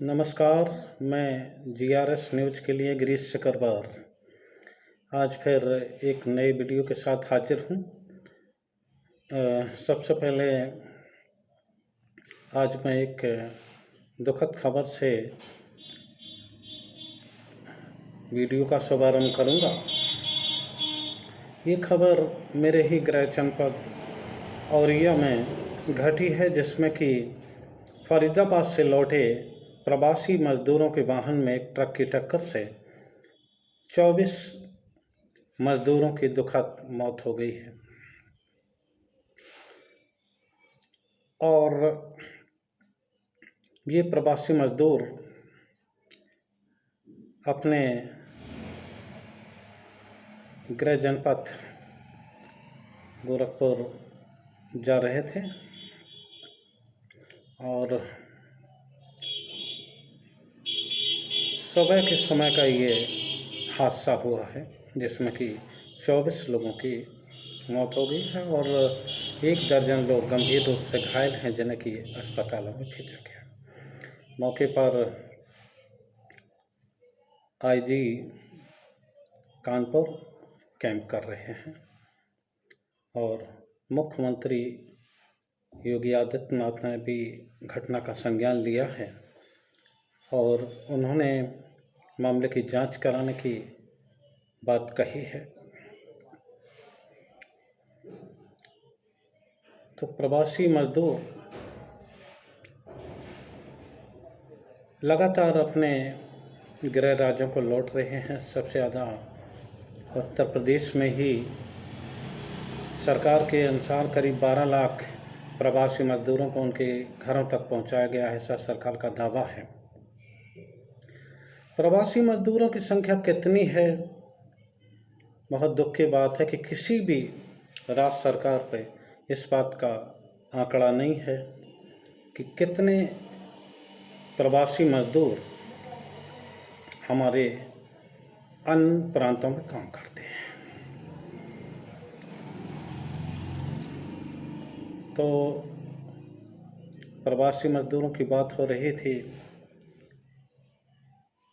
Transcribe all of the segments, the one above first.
नमस्कार। मैं GRS news के लिए गिरीश चकरबार आज फिर एक नए वीडियो के साथ हाजिर हूँ। सबसे पहले आज मैं एक दुखद खबर से वीडियो का शुभारंभ करूँगा। ये खबर मेरे ही गृह जनपद औरिया में घटी है, जिसमें कि फरीदाबाद से लौटे प्रवासी मजदूरों के वाहन में एक ट्रक की टक्कर से 24 मजदूरों की दुखद मौत हो गई है। और ये प्रवासी मजदूर अपने गृह जनपद गोरखपुर जा रहे थे और सुबह के समय का ये हादसा हुआ है, जिसमें कि 24 लोगों की मौत हो गई है और 1 दर्जन लोग गंभीर रूप से घायल हैं, जिन्हें कि अस्पतालों में भेजा गया। मौके पर आईजी कानपुर कैंप कर रहे हैं और मुख्यमंत्री योगी आदित्यनाथ ने भी घटना का संज्ञान लिया है और उन्होंने मामले की जांच कराने की बात कही है। तो प्रवासी मजदूर लगातार अपने गृह राज्यों को लौट रहे हैं। सबसे ज़्यादा उत्तर प्रदेश में ही सरकार के अनुसार करीब 12 लाख प्रवासी मजदूरों को उनके घरों तक पहुंचाया गया है, ऐसा सरकार का दावा है। प्रवासी मजदूरों की संख्या कितनी है, बहुत दुख की बात है कि किसी भी राज्य सरकार पे इस बात का आंकड़ा नहीं है कि कितने प्रवासी मजदूर हमारे अन्य प्रांतों में काम करते हैं। तो प्रवासी मजदूरों की बात हो रही थी।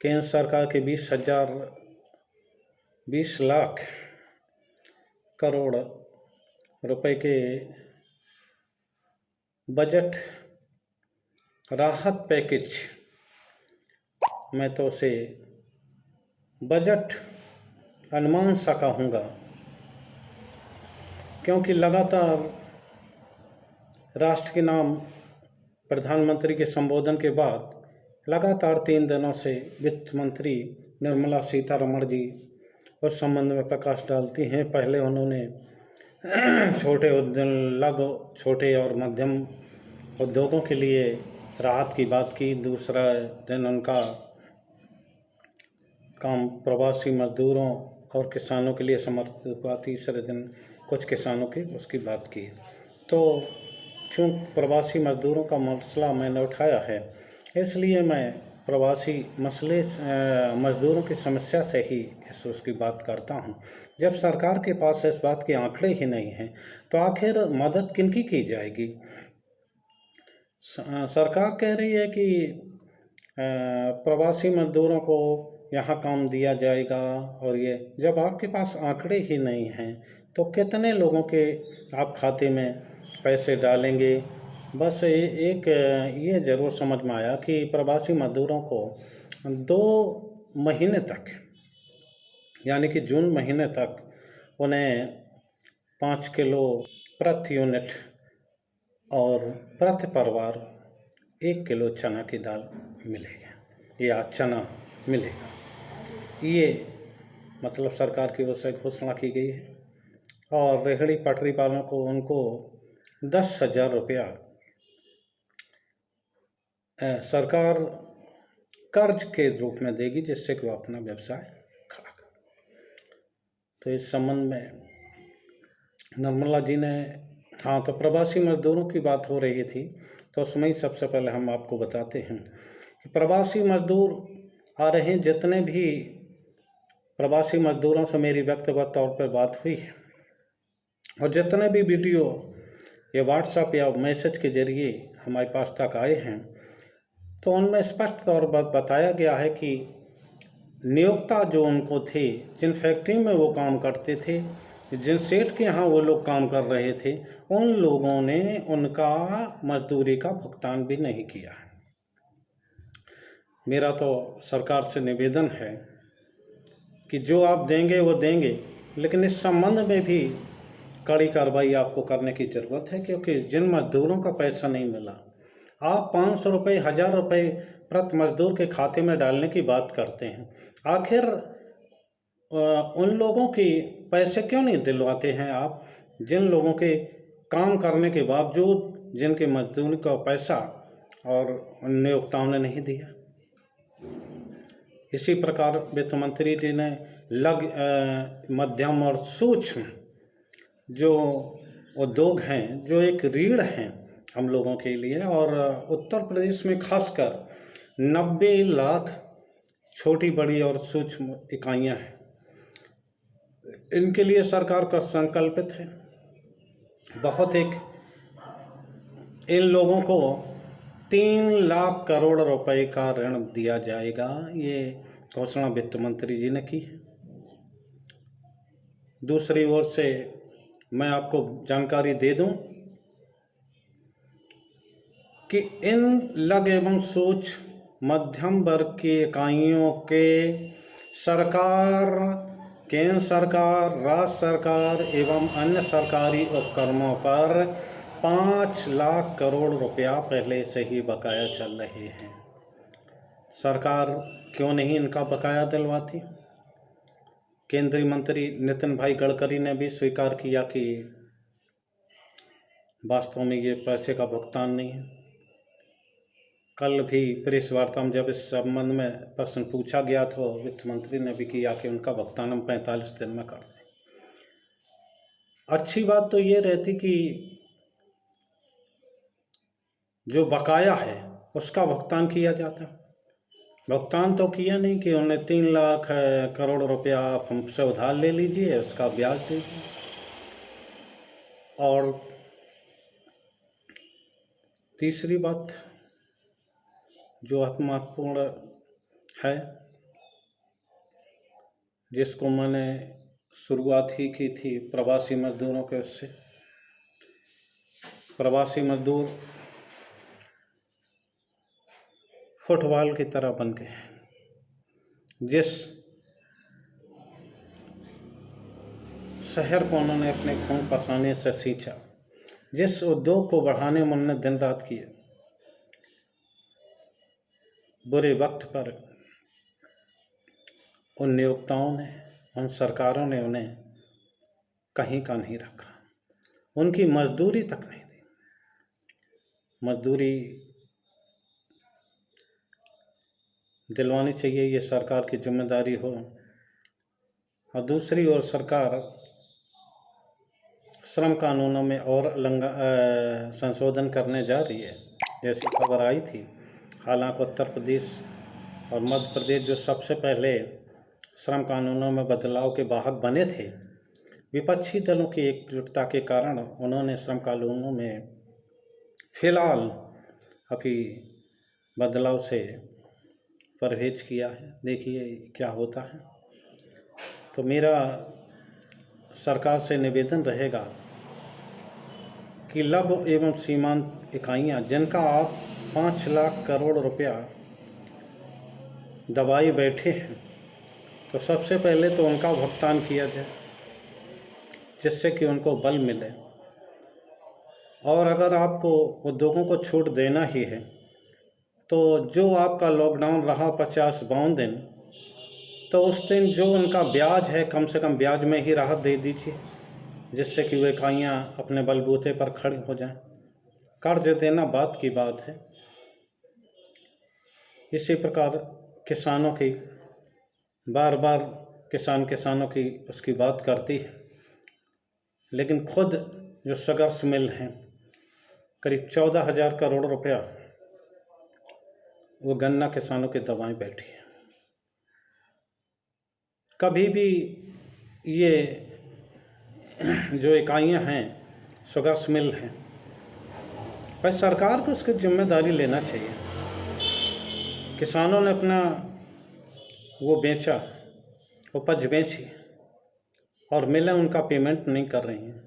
केंद्र सरकार के 20 लाख करोड़ रुपए के बजट राहत पैकेज, मैं तो उसे बजट अनुमान सा कहूँगा, क्योंकि लगातार राष्ट्र के नाम प्रधानमंत्री के संबोधन के बाद लगातार 3 दिनों से वित्त मंत्री निर्मला सीतारमण जी उस संबंध में प्रकाश डालती हैं। पहले उन्होंने छोटे और मध्यम उद्योगों के लिए राहत की बात की। दूसरा दिन उनका काम प्रवासी मजदूरों और किसानों के लिए समर्पित हुआ। तीसरे दिन कुछ किसानों की उसकी बात की। तो चूँकि प्रवासी मजदूरों का मसला मैंने उठाया है, इसलिए मैं प्रवासी मजदूरों की समस्या से ही उसकी बात करता हूँ। जब सरकार के पास इस बात के आंकड़े ही नहीं हैं, तो आखिर मदद किनकी की जाएगी। सरकार कह रही है कि प्रवासी मजदूरों को यहाँ काम दिया जाएगा, और ये जब आपके पास आंकड़े ही नहीं हैं तो कितने लोगों के आप खाते में पैसे डालेंगे। बस ये ज़रूर समझ में आया कि प्रवासी मजदूरों को 2 महीने तक, यानी कि जून महीने तक उन्हें 5 किलो प्रति यूनिट और प्रति परिवार 1 किलो चना की दाल मिलेगा या चना मिलेगा। ये मतलब सरकार की ओर से घोषणा की गई है। और रेहड़ी पटरी वालों को उनको 10,000 रुपया सरकार कर्ज के रूप में देगी, जिससे कि वो अपना व्यवसाय खड़ा करे। तो इस संबंध में निर्मला जी ने तो प्रवासी मजदूरों की बात हो रही थी, तो उसमें ही सबसे पहले हम आपको बताते हैं कि प्रवासी मजदूर आ रहे हैं। जितने भी प्रवासी मजदूरों से मेरी व्यक्तिगत तौर पर बात हुई है और जितने भी वीडियो या व्हाट्सएप या मैसेज के जरिए हमारे पास तक आए हैं, तो उनमें स्पष्ट तौर पर बताया गया है कि नियोक्ता जो उनको थे, जिन फैक्ट्री में वो काम करते थे, जिन सेठ के यहाँ वो लोग काम कर रहे थे, उन लोगों ने उनका मजदूरी का भुगतान भी नहीं किया है। मेरा तो सरकार से निवेदन है कि जो आप देंगे वो देंगे, लेकिन इस संबंध में भी कड़ी कार्रवाई आपको करने की ज़रूरत है, क्योंकि जिन मजदूरों का पैसा नहीं मिला, आप 500 रुपये 1000 रुपये प्रति मजदूर के खाते में डालने की बात करते हैं। आखिर उन लोगों की पैसे क्यों नहीं दिलवाते हैं आप, जिन लोगों के काम करने के बावजूद जिनके मजदूरी का पैसा और नियोक्ताओं ने नहीं दिया। इसी प्रकार वित्त मंत्री जी ने मध्यम और सूक्ष्म जो उद्योग हैं, जो एक रीढ़ हैं हम लोगों के लिए, और उत्तर प्रदेश में खासकर 90 लाख छोटी बड़ी और सूक्ष्म इकाइयां हैं, इनके लिए सरकार का संकल्पित है बहुत इन लोगों को 3 लाख करोड़ रुपए का ऋण दिया जाएगा। ये घोषणा वित्त मंत्री जी ने की है। दूसरी ओर से मैं आपको जानकारी दे दूं कि इन लघु एवं सूक्ष्म मध्यम वर्ग की इकाइयों के सरकार, केंद्र सरकार, राज्य सरकार एवं अन्य सरकारी उपक्रमों पर 5 लाख करोड़ रुपया पहले से ही बकाया चल रहे हैं। सरकार क्यों नहीं इनका बकाया दिलवाती? केंद्रीय मंत्री नितिन भाई गडकरी ने भी स्वीकार किया कि वास्तव में ये पैसे का भुगतान नहीं है। कल भी प्रेस वार्ता में जब इस संबंध में प्रश्न पूछा गया तो वित्त मंत्री ने भी किया कि उनका भुगतान हम 45 दिन में कर दें। अच्छी बात तो ये रहती कि जो बकाया है उसका भुगतान किया जाता। भुगतान तो किया नहीं कि उन्हें 3 लाख करोड़ रुपया आप हमसे उधार ले लीजिए, उसका ब्याज दीजिए। और तीसरी बात जो अति महत्वपूर्ण है, जिसको मैंने शुरुआत ही की थी प्रवासी मजदूरों के उससे, प्रवासी मजदूर फुटबॉल की तरह बन गए हैं। जिस शहर को उन्होंने अपने खून पसीने से सींचा, जिस उद्योग को बढ़ाने में उन्होंने दिन रात किए, बुरे वक्त पर उन नियोक्ताओं ने, उन सरकारों ने उन्हें कहीं का नहीं रखा, उनकी मजदूरी तक नहीं दी। मजदूरी दिलवानी चाहिए, ये सरकार की जिम्मेदारी हो। और दूसरी ओर सरकार श्रम कानूनों में और संशोधन करने जा रही है, जैसी खबर आई थी। हालांकि उत्तर प्रदेश और मध्य प्रदेश जो सबसे पहले श्रम कानूनों में बदलाव के वाहक बने थे, विपक्षी दलों की एकजुटता के कारण उन्होंने श्रम कानूनों में फिलहाल अभी बदलाव से परहेज किया है। देखिए क्या होता है। तो मेरा सरकार से निवेदन रहेगा कि लघु एवं सीमांत इकाइयाँ जिनका आप 5 लाख करोड़ रुपया दबाए बैठे हैं, तो सबसे पहले तो उनका भुगतान किया जाए, जिससे कि उनको बल मिले। और अगर आपको उद्योगों को छूट देना ही है तो जो आपका लॉकडाउन रहा 50-52 दिन, तो उस दिन जो उनका ब्याज है कम से कम ब्याज में ही राहत दे दीजिए, जिससे कि वे इकाइयाँ अपने बलबूते पर खड़ी हो जाएं। कर्ज देना बात की बात है। इसी प्रकार किसानों की बार बार किसानों की उसकी बात करती है, लेकिन खुद जो शुगर्स मिल हैं करीब 14,000 करोड़ रुपया वो गन्ना किसानों के दबाएं बैठी है। कभी भी ये जो इकाइयां हैं, शुगर्स मिल हैं, पर सरकार को उसकी जिम्मेदारी लेना चाहिए। किसानों ने अपना वो बेचा, उपज बेची और मिलें उनका पेमेंट नहीं कर रही हैं।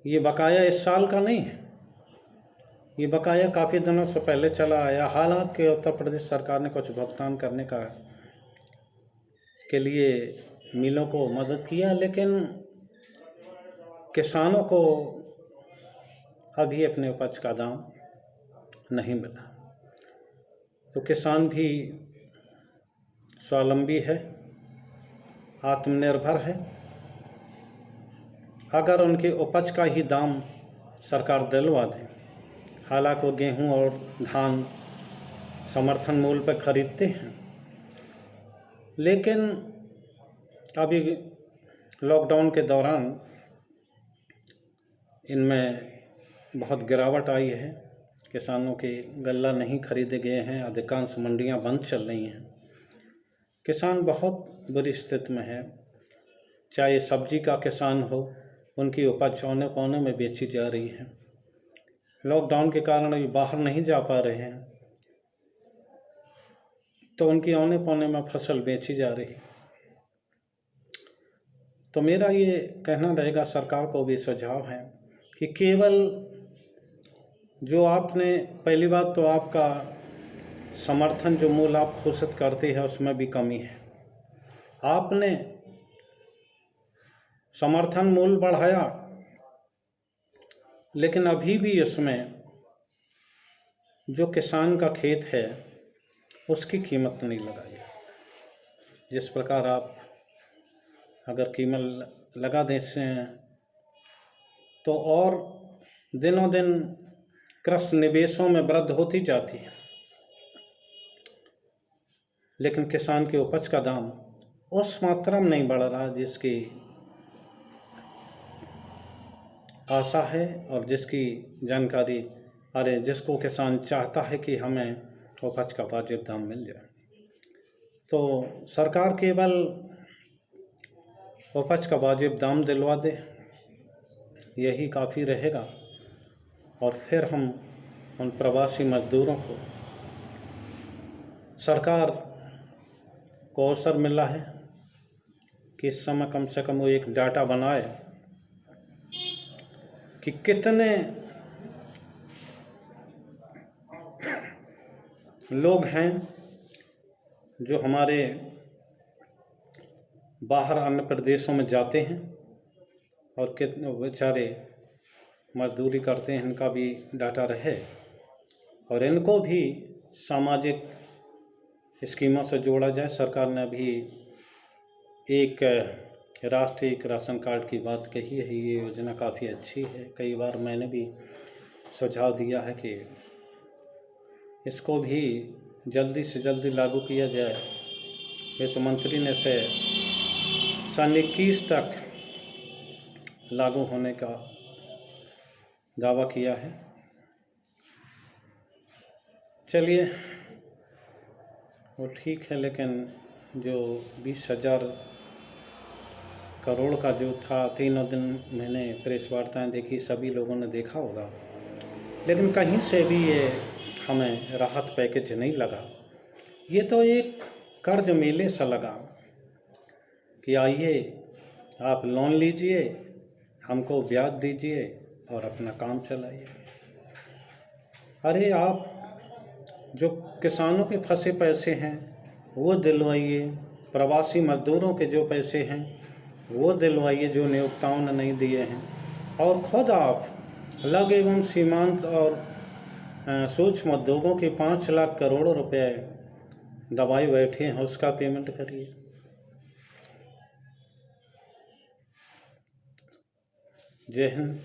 ये बकाया इस साल का नहीं है, ये बकाया काफ़ी दिनों से पहले चला आया। हालांकि उत्तर प्रदेश सरकार ने कुछ भुगतान करने के लिए मिलों को मदद किया, लेकिन किसानों को अभी अपने उपज का दाम नहीं मिला। तो किसान भी स्वावलंबी है, आत्मनिर्भर है। अगर उनके उपज का ही दाम सरकार दिलवा दे, हालांकि वो गेहूं और धान समर्थन मूल्य पर खरीदते हैं, लेकिन अभी लॉकडाउन के दौरान इनमें बहुत गिरावट आई है। किसानों के गल्ला नहीं खरीदे गए हैं, अधिकांश मंडियां बंद चल रही हैं। किसान बहुत बुरी स्थिति में है। चाहे सब्जी का किसान हो, उनकी उपज औने पौने में बेची जा रही है। लॉकडाउन के कारण अभी बाहर नहीं जा पा रहे हैं, तो उनकी औने पौने में फसल बेची जा रही है। तो मेरा ये कहना रहेगा, सरकार को भी सुझाव है कि केवल जो आपने, पहली बात तो आपका समर्थन जो मूल्य आप घोषित करते हैं उसमें भी कमी है। आपने समर्थन मूल्य बढ़ाया, लेकिन अभी भी इसमें जो किसान का खेत है उसकी कीमत नहीं लगाई। जिस प्रकार आप अगर कीमत लगा देते हैं तो और दिनों दिन कृषि निवेशों में वृद्धि होती जाती है, लेकिन किसान के उपज का दाम उस मात्रा में नहीं बढ़ रहा जिसकी आशा है और जिसकी जानकारी, जिसको किसान चाहता है कि हमें उपज का वाजिब दाम मिल जाए। तो सरकार केवल उपज का वाजिब दाम दिलवा दे, यही काफ़ी रहेगा। और फिर हम उन प्रवासी मजदूरों को, सरकार को अवसर मिला है कि इस समय कम से कम वो एक डाटा बनाए कि कितने लोग हैं जो हमारे बाहर अन्य प्रदेशों में जाते हैं और कितने बेचारे मजदूरी करते हैं, इनका भी डाटा रहे और इनको भी सामाजिक स्कीमों से जोड़ा जाए। सरकार ने अभी एक राष्ट्रीय एक राशन कार्ड की बात कही है। ये योजना काफ़ी अच्छी है। कई बार मैंने भी सुझाव दिया है कि इसको भी जल्दी से जल्दी लागू किया जाए। वित्त मंत्री ने इसे सन 21 तक लागू होने का दावा किया है। चलिए वो ठीक है, लेकिन जो 20,000 करोड़ का जो था, तीनों दिन मैंने प्रेस वार्ताएं देखी, सभी लोगों ने देखा होगा, लेकिन कहीं से भी ये हमें राहत पैकेज नहीं लगा। ये तो एक कर्ज मेले सा लगा कि आइए आप लोन लीजिए, हमको ब्याज दीजिए और अपना काम चलाइए। अरे आप जो किसानों के फंसे पैसे हैं वो दिलवाइए, प्रवासी मजदूरों के जो पैसे हैं वो दिलवाइए जो नियोक्ताओं ने नहीं दिए हैं, और खुद आप लघु एवं सीमांत और सूक्ष्म उद्योगों के 5 लाख करोड़ रुपए दबाए बैठे हैं, उसका पेमेंट करिए। जय हिंद।